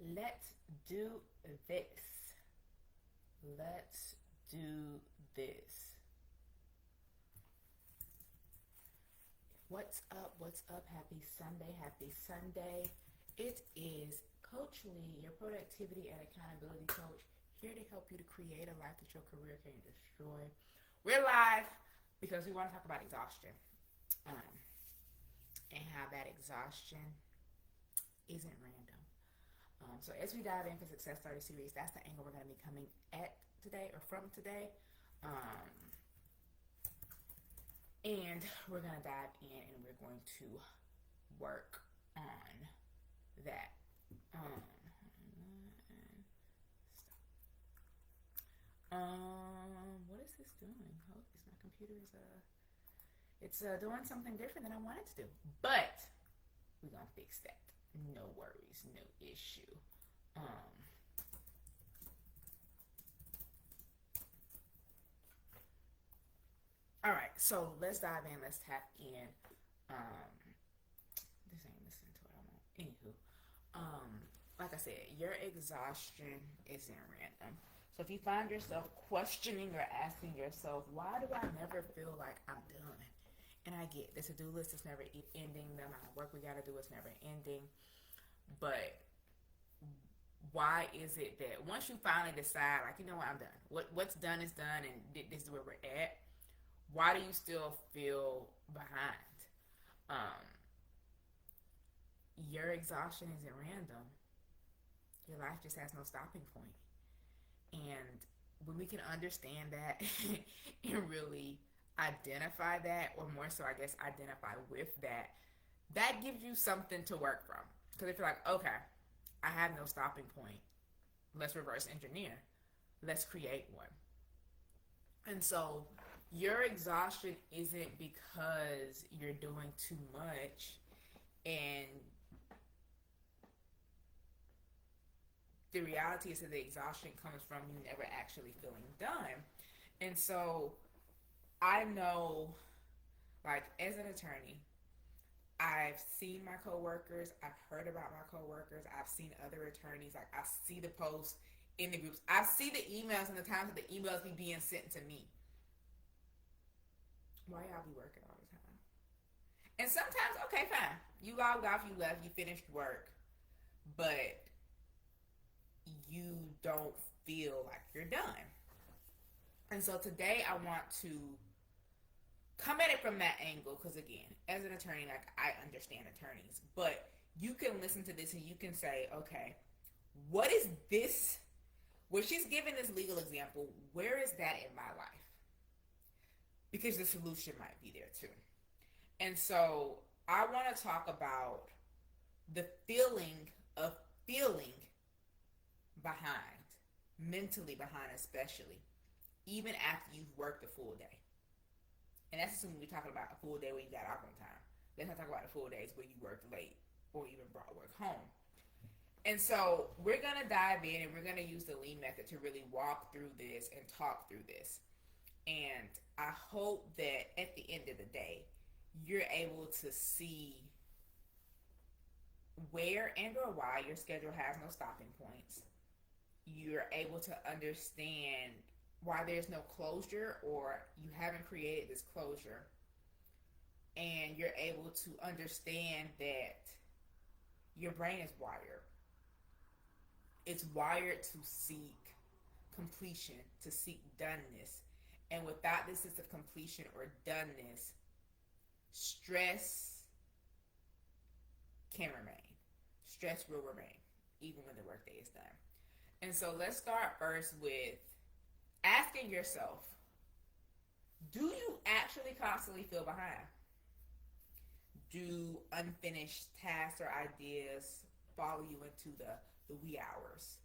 Let's do this. Let's do this. What's up? What's up? Happy Sunday. Happy Sunday. It is Coach Lee, your productivity and accountability coach, here to help you to create a life that your career can destroy. We're live because we want to talk about exhaustion and how that exhaustion isn't random. So as we dive into Success 30 series, that's the angle we're going to be coming at today or from today. And we're going to dive in and we're going to work on that. What is this doing? Oh, it's my computer is it's doing something different than I wanted to do. But we're gonna fix that. No worries, no issue. All right, so let's dive in. Let's tap in. This ain't listening to what I want. Anywho, like I said, your exhaustion isn't random. So if you find yourself questioning or asking yourself, why do I never feel like I'm done? And I get the to-do list is never ending. The amount of work we gotta do is never ending. But why is it that once you finally decide, like, you know what, I'm done. What's done is done, and this is where we're at. Why do you still feel behind? Your exhaustion isn't random. Your life just has no stopping point. And when we can understand that and really identify that, or more so, I guess, identify with that, that gives you something to work from. Because if you're like, okay, I have no stopping point, let's reverse engineer. Let's create one. And so your exhaustion isn't because you're doing too much and the reality is that the exhaustion comes from you never actually feeling done. And so I know, like, as an attorney, I've seen my coworkers, I've heard about my coworkers, I've seen other attorneys, like I see the posts in the groups, I see the emails and the times that the emails be being sent to me. Why y'all be working all the time? And sometimes, okay, fine. You logged off, you left, you finished work, but you don't feel like you're done. And so today I want to come at it from that angle because, again, as an attorney, like, I understand attorneys, but you can listen to this and you can say, okay, what is this? Where she's giving this legal example, where is that in my life? Because the solution might be there too. And so I want to talk about the feeling of feeling behind, mentally behind especially, even after you've worked a full day. And that's assuming we're talking about a full day where you got off on time. Let's not talk about the full days where you worked late or even brought work home. And so we're going to dive in and we're going to use the lean method to really walk through this and talk through this. And I hope that at the end of the day, you're able to see where and or why your schedule has no stopping points. You're able to understand why there's no closure or you haven't created this closure. And you're able to understand that your brain is wired. It's wired to seek completion, to seek doneness. And without this sense of completion or doneness, stress can remain. Stress will remain, even when the workday is done. And so let's start first with asking yourself, do you actually constantly feel behind? Do unfinished tasks or ideas follow you into the wee hours?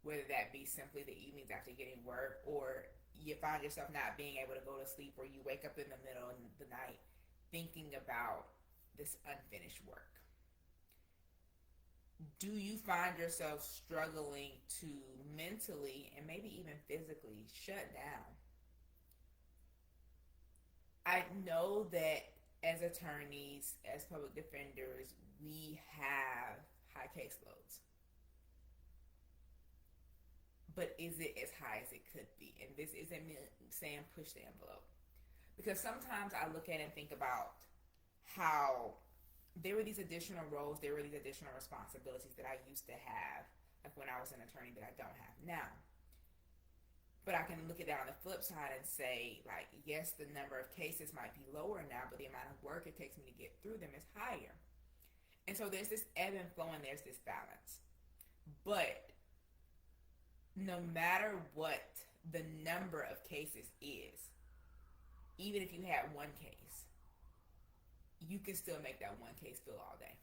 Whether that be simply the evenings after getting work, or you find yourself not being able to go to sleep, or you wake up in the middle of the night thinking about this unfinished work. Do you find yourself struggling to mentally and maybe even physically shut down? I know that as attorneys, as public defenders, we have high caseloads. but is it as high as it could be? And this isn't me saying push the envelope. Because sometimes I look at it and think about how there were these additional roles, there were these additional responsibilities that I used to have, like when I was an attorney, that I don't have now. But I can look at that on the flip side and say, like, yes, the number of cases might be lower now, but the amount of work it takes me to get through them is higher. And so there's this ebb and flow and there's this balance. But no matter what the number of cases is, even if you have one case, you can still make that one case fill all day.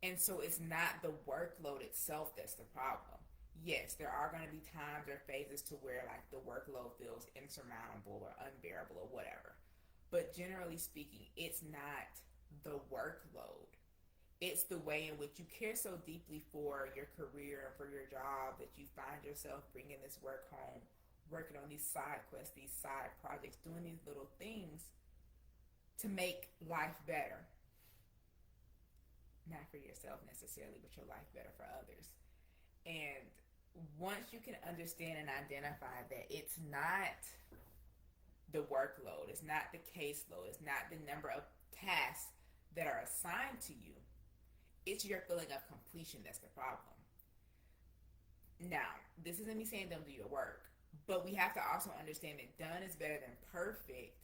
And so it's not the workload itself that's the problem. Yes, there are going to be times or phases to where like the workload feels insurmountable or unbearable or whatever. But generally speaking, it's not the workload. It's the way in which you care so deeply for your career and for your job that you find yourself bringing this work home, working on these side quests, these side projects, doing these little things to make life better. Not for yourself necessarily, but your life better for others. And once you can understand and identify that it's not the workload, it's not the caseload, it's not the number of tasks that are assigned to you, it's your feeling of completion that's the problem. Now, this isn't me saying don't do your work, but we have to also understand that done is better than perfect,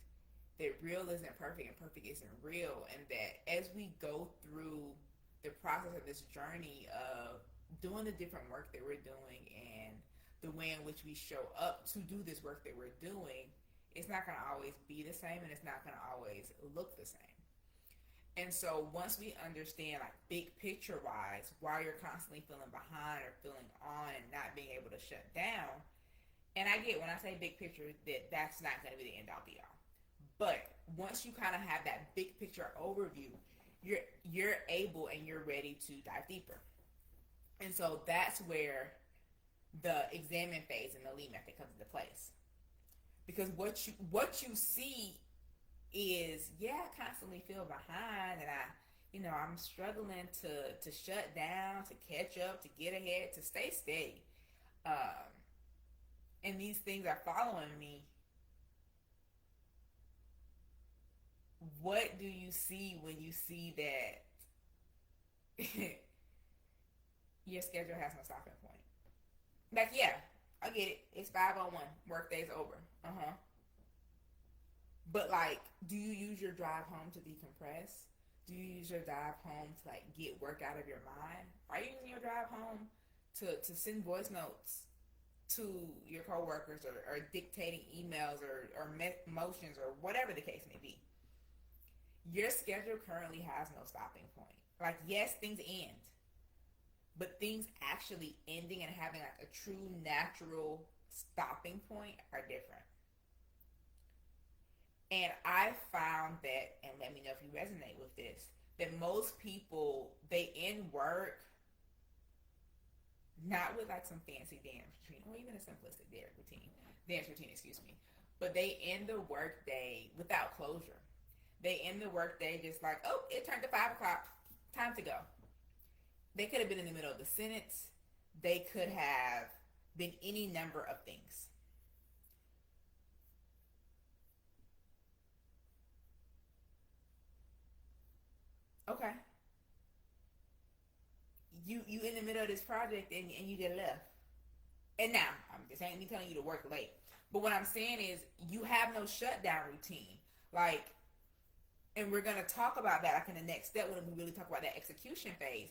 that real isn't perfect and perfect isn't real, and that as we go through the process of this journey of doing the different work that we're doing and the way in which we show up to do this work that we're doing, it's not going to always be the same and it's not going to always look the same. And so once we understand, like, big picture wise, why you're constantly feeling behind or feeling on and not being able to shut down, and I get when I say big picture that that's not going to be the end all be all. But once you kind of have that big picture overview, you're able and you're ready to dive deeper. And so that's where the examine phase and the lead method comes into place. Because what you see is, yeah, I constantly feel behind and I'm struggling to shut down, to catch up, to get ahead, to stay steady. And these things are following me. What do you see when you see that your schedule has no stopping point? Like, yeah, I get it. It's 5:01. Workday's over. But, like, do you use your drive home to decompress? Do you use your drive home to, like, get work out of your mind? Are you using your drive home to send voice notes to your coworkers or dictating emails or motions or whatever the case may be? Your schedule currently has no stopping point. Like, yes, things end, but things actually ending and having like a true natural stopping point are different. And I found that, and let me know if you resonate with this, that most people, they end work not with like some fancy dance routine or even a simplistic dance routine, but they end the work day without closure. They end the work day just like, oh, it turned to 5 o'clock, time to go. They could have been in the middle of the sentence. They could have been any number of things. Okay. You in the middle of this project and you just left. And now, this ain't me telling you to work late. But what I'm saying is you have no shutdown routine. Like, and we're going to talk about that like in the next step when we really talk about that execution phase.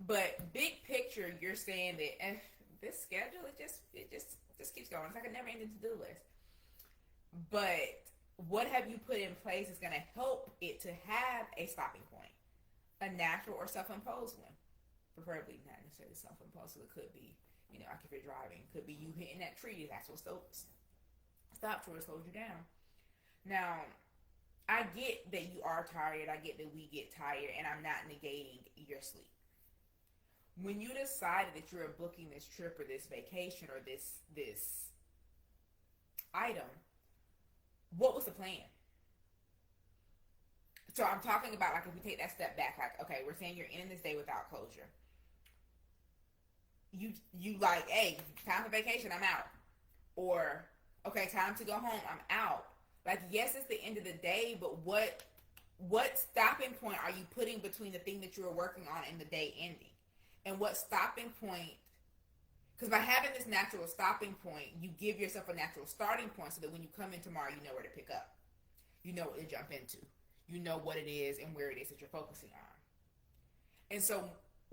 But big picture, you're saying that this schedule, it just keeps going. It's like a never-ending to-do list. But what have you put in place is going to help it to have a stopping point, a natural or self-imposed one. Preferably not necessarily self-imposed, so it could be, like if you're driving, it could be you hitting that tree. That's what stops or slows you down. Now, I get that you are tired. I get that we get tired, and I'm not negating your sleep. When you decided that you were booking this trip or this vacation or this item, what was the plan? So I'm talking about, like, if we take that step back, like, okay, we're saying you're ending this day without closure. you like, hey, time for vacation, I'm out. Or, okay, time to go home, I'm out. Like, yes, it's the end of the day, but what stopping point are you putting between the thing that you were working on and the day ending? And what stopping point, because by having this natural stopping point, you give yourself a natural starting point so that when you come in tomorrow, you know where to pick up. You know what to jump into. You know what it is and where it is that you're focusing on. And so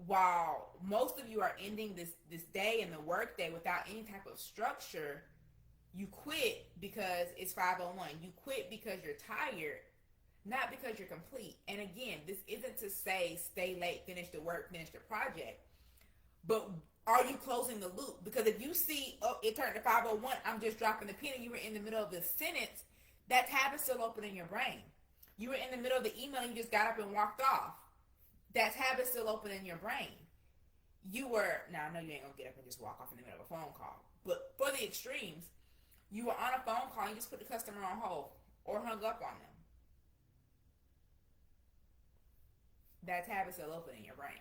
while most of you are ending this day and the work day without any type of structure, you quit because it's 5:01. You quit because you're tired, not because you're complete. And again, this isn't to say stay late, finish the work, finish the project, but are you closing the loop? Because if you see, oh, it turned to 5:01, I'm just dropping the pin, and you were in the middle of the sentence, that tab is still open in your brain. You were in the middle of the email, and you just got up and walked off. That tab is still open in your brain. You were, now I know you ain't gonna get up and just walk off in the middle of a phone call, but for the extremes, you were on a phone call and you just put the customer on hold or hung up on them. That tab is still open in your brain.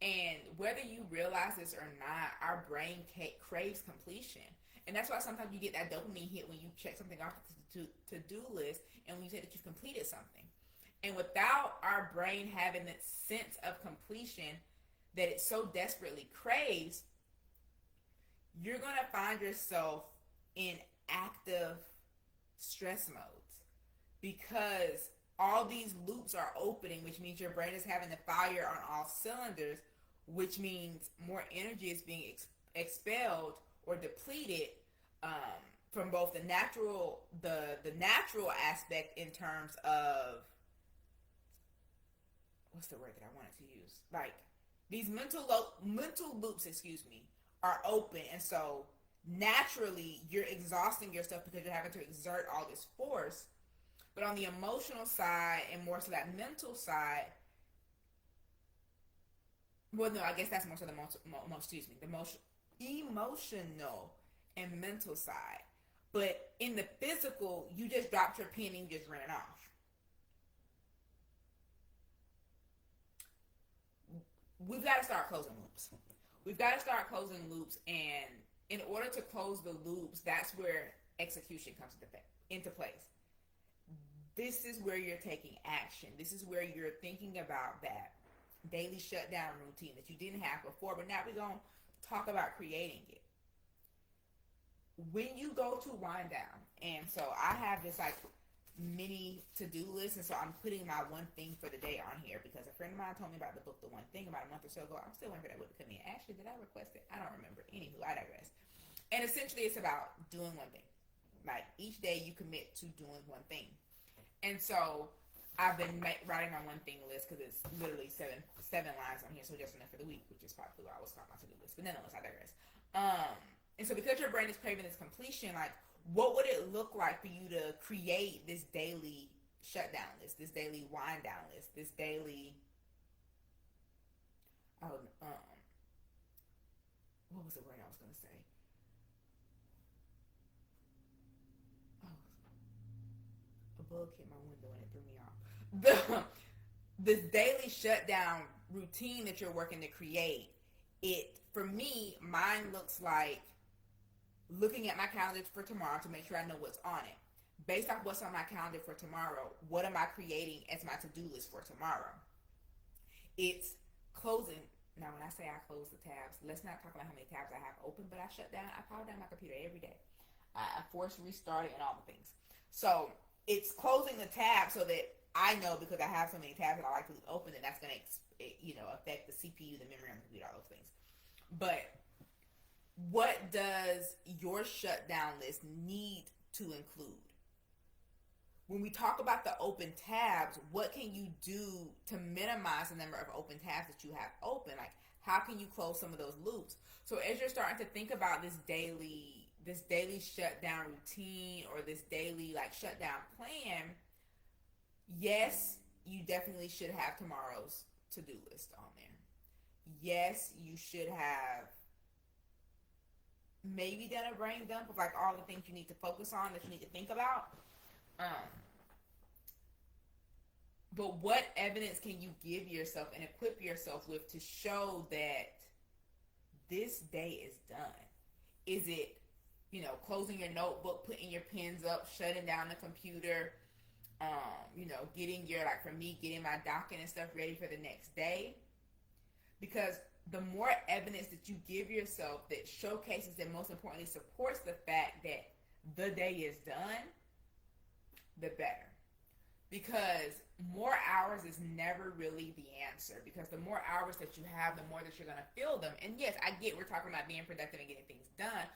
And whether you realize this or not, our brain craves completion. And that's why sometimes you get that dopamine hit when you check something off the to-do list and when you say that you've completed something. And without our brain having that sense of completion that it so desperately craves, you're going to find yourself in active stress modes because all these loops are opening, which means your brain is having to fire on all cylinders, which means more energy is being expelled or depleted from both the natural aspect in terms of, what's the word that I wanted to use? Like, these mental loops, are open, and so naturally you're exhausting yourself because you're having to exert all this force. But on the emotional side, and more so that mental side, well, no, I guess that's more so the emotional and mental side. But in the physical, you just dropped your pen and you just ran off. We've got to start closing loops. And in order to close the loops, that's where execution comes into place. This is where you're taking action. This is where you're thinking about that daily shutdown routine that you didn't have before, but now we're going to talk about creating it. When you go to wind down, and so I have this like mini to-do list, and so I'm putting my one thing for the day on here because a friend of mine told me about the book, The One Thing, about a month or so ago. I'm still waiting for that book to come in. Actually, did I request it? I don't remember. Anywho, I digress. And essentially it's about doing one thing. Like each day you commit to doing one thing. And so I've been writing my one thing list because it's literally seven lines on here, so just enough for the week, which is probably why I was called my to-do list. But nonetheless, I digress. And so because your brain is craving this completion, like, what would it look like for you to create this daily shutdown list, this daily wind down list, this daily, what was the word I was going to say? A bug hit my window and it threw me off. This daily shutdown routine that you're working to create, for me, mine looks like looking at my calendar for tomorrow to make sure I know what's on it. Based off what's on my calendar for tomorrow, what am I creating as my to-do list for tomorrow? It's closing. Now, when I say I close the tabs, let's not talk about how many tabs I have open, but I power down my computer every day. I force restart it and all the things. So it's closing the tab so that I know, because I have so many tabs that I like to leave open, and that's going to affect the CPU, the memory on the computer, all those things. But what does your shutdown list need to include? When we talk about the open tabs, what can you do to minimize the number of open tabs that you have open? Like, how can you close some of those loops? So as you're starting to think about this daily shutdown routine or this daily like shutdown plan, yes, you definitely should have tomorrow's to-do list on there. Yes, you should have maybe done a brain dump of like all the things you need to focus on, that you need to think about. But what evidence can you give yourself and equip yourself with to show that this day is done? Is it, closing your notebook, putting your pens up, shutting down the computer, getting your, like for me, getting my document and stuff ready for the next day? Because the more evidence that you give yourself that showcases and most importantly supports the fact that the day is done, the better. Because more hours is never really the answer. Because the more hours that you have, the more that you're going to feel them. And yes, I get we're talking about being productive and getting things done.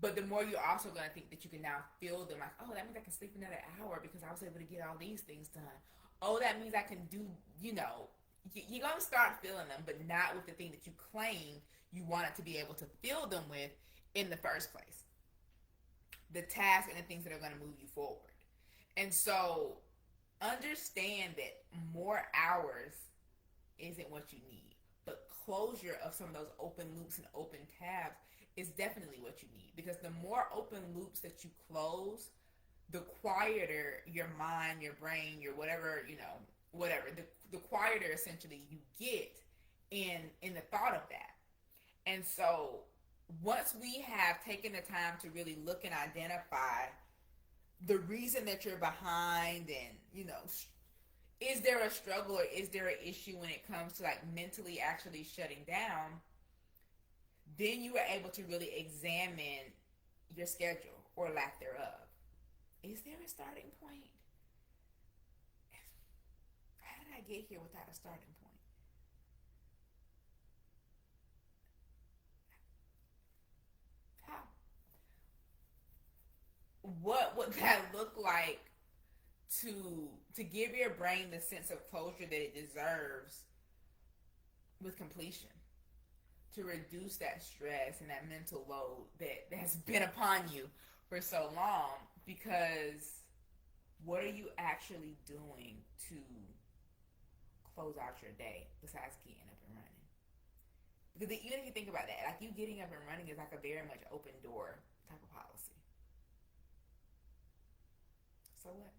But the more you're also going to think that you can now feel them. Like, oh, that means I can sleep another hour because I was able to get all these things done. Oh, that means I can do, you're going to start feeling them, but not with the thing that you claim you wanted to be able to fill them with in the first place. The tasks and the things that are going to move you forward. And so understand that more hours isn't what you need, but closure of some of those open loops and open tabs is definitely what you need. Because the more open loops that you close, the quieter your mind, your brain, your whatever, the quieter essentially you get in the thought of that. And so once we have taken the time to really look and identify the reason that you're behind and, is there a struggle or is there an issue when it comes to like mentally actually shutting down, then you are able to really examine your schedule or lack thereof. Is there a starting point? How did I get here without a starting point? How? What would that look like to give your brain the sense of closure that it deserves with completion? To reduce that stress and that mental load that has been upon you for so long. Because what are you actually doing to close out your day besides getting up and running? Because even if you think about that, like you getting up and running is like a very much open door type of policy. So what?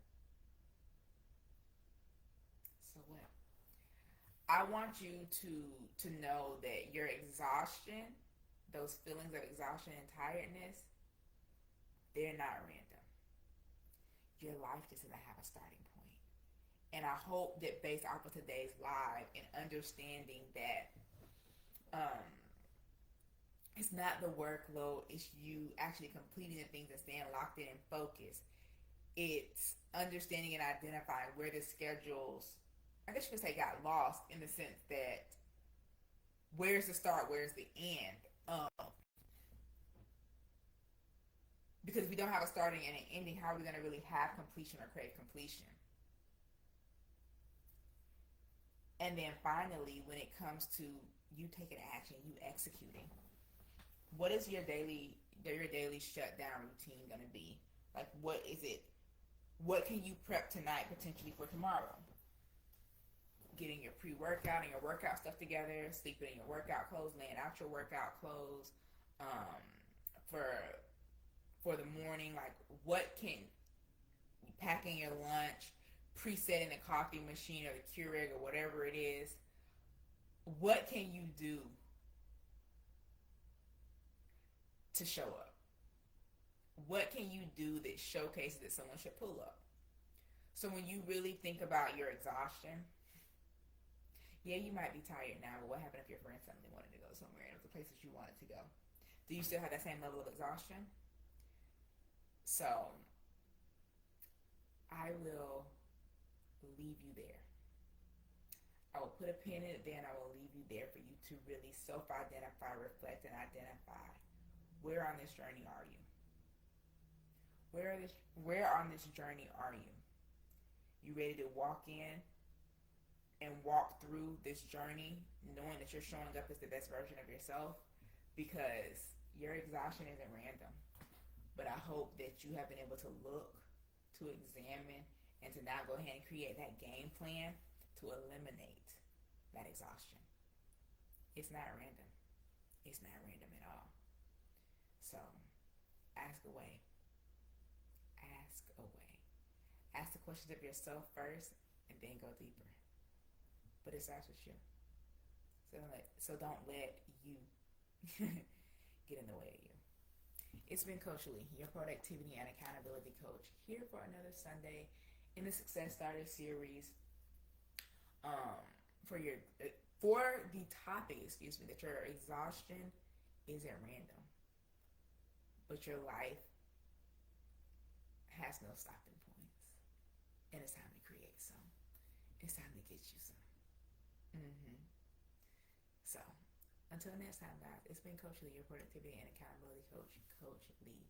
So what? I want you to know that your exhaustion, those feelings of exhaustion and tiredness, they're not random. Your life just doesn't have a starting point. And I hope that based off of today's live and understanding that it's not the workload, it's you actually completing the things and staying locked in and focused. It's understanding and identifying where the schedules, I guess you could say, got lost in the sense that where's the start, where's the end? Because if we don't have a starting and an ending, how are we going to really have completion or create completion? And then finally, when it comes to you taking action, you executing, what is your daily shutdown routine going to be? Like, what is it? What can you prep tonight potentially for tomorrow? Getting your pre-workout and your workout stuff together, sleeping in your workout clothes, laying out your workout clothes, for the morning, like what can packing your lunch, presetting the coffee machine or the Keurig or whatever it is, what can you do to show up? What can you do that showcases that someone should pull up? So when you really think about your exhaustion, yeah, you might be tired now, but what happened if your friend suddenly wanted to go somewhere and it was the places you wanted to go? Do you still have that same level of exhaustion? So I will leave you there. I will put a pin in it there and I will leave you there for you to really self-identify, reflect, and identify where on this journey are you? Where on this journey are you? You ready to walk in and walk through this journey knowing that you're showing up as the best version of yourself? Because your exhaustion isn't random. But I hope that you have been able to look, to examine, and to now go ahead and create that game plan to eliminate that exhaustion. It's not random. It's not random at all. So, ask away. Ask away. Ask the questions of yourself first, and then go deeper. But it starts with you. So don't let you get in the way of you. It's been Coach Lee, your productivity and accountability coach, here for another Sunday in the Success Starter series. Um, for your for the topic, that your exhaustion isn't random, but your life has no stopping points, and it's time to create some. It's time to get you some. Mm-hmm. So, until next time, guys, it's been Coach Lee, your productivity and accountability coach, Coach Lee.